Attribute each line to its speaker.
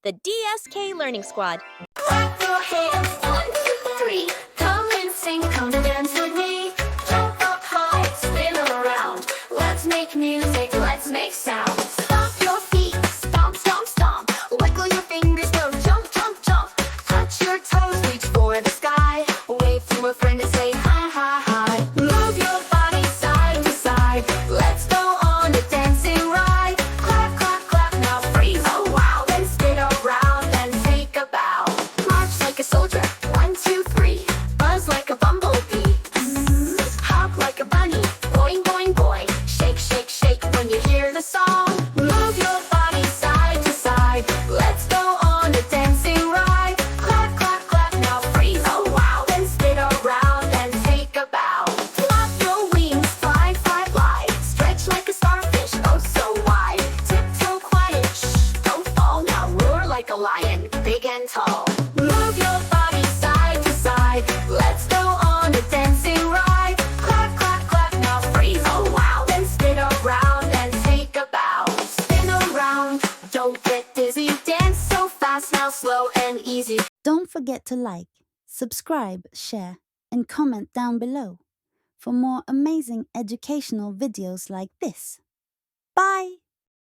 Speaker 1: the DSK Learning Squad.
Speaker 2: Clap your hands, 1, 2, 3. Come and sing, come to dance with me. Jump up high, spin around. Let's make music, let's make sound. Stomp your feet, stomp, stomp, stomp. Wiggle your fingers, go jump, jump, jump. Touch your toes, reach for the sky. Wave to a friend and say hi, hi, hi. Move your body side to side. Let's go on a dancing ride. Clap, clap, clap, now freeze. Oh wow, then spin around and take a bow. March like a soldier, 1, 2, 3. Buzz like a bumblebee. Hop like a bunny, boing, boing, boing. Shake, shake, shake when you hear the song. Move your body side to side. Let's go on a dancing ride. Clap, clap, clap, now freeze. Oh wow, then spin around and take a bow. Flap your wings, fly, fly, fly. Stretch like a starfish, oh so wide. Tiptoe quiet, shh, don't fall. Now roar like a lion, big and tall. Move your body side to side. Let's go on a dancing ride. Clap, clap, clap, now freeze. Oh wow, then spin around and take a bow. Spin around, don't get dizzy. Dance so fast, now slow and easy.
Speaker 3: Don't forget to like, subscribe, share, and comment down below for more amazing educational videos like this. Bye!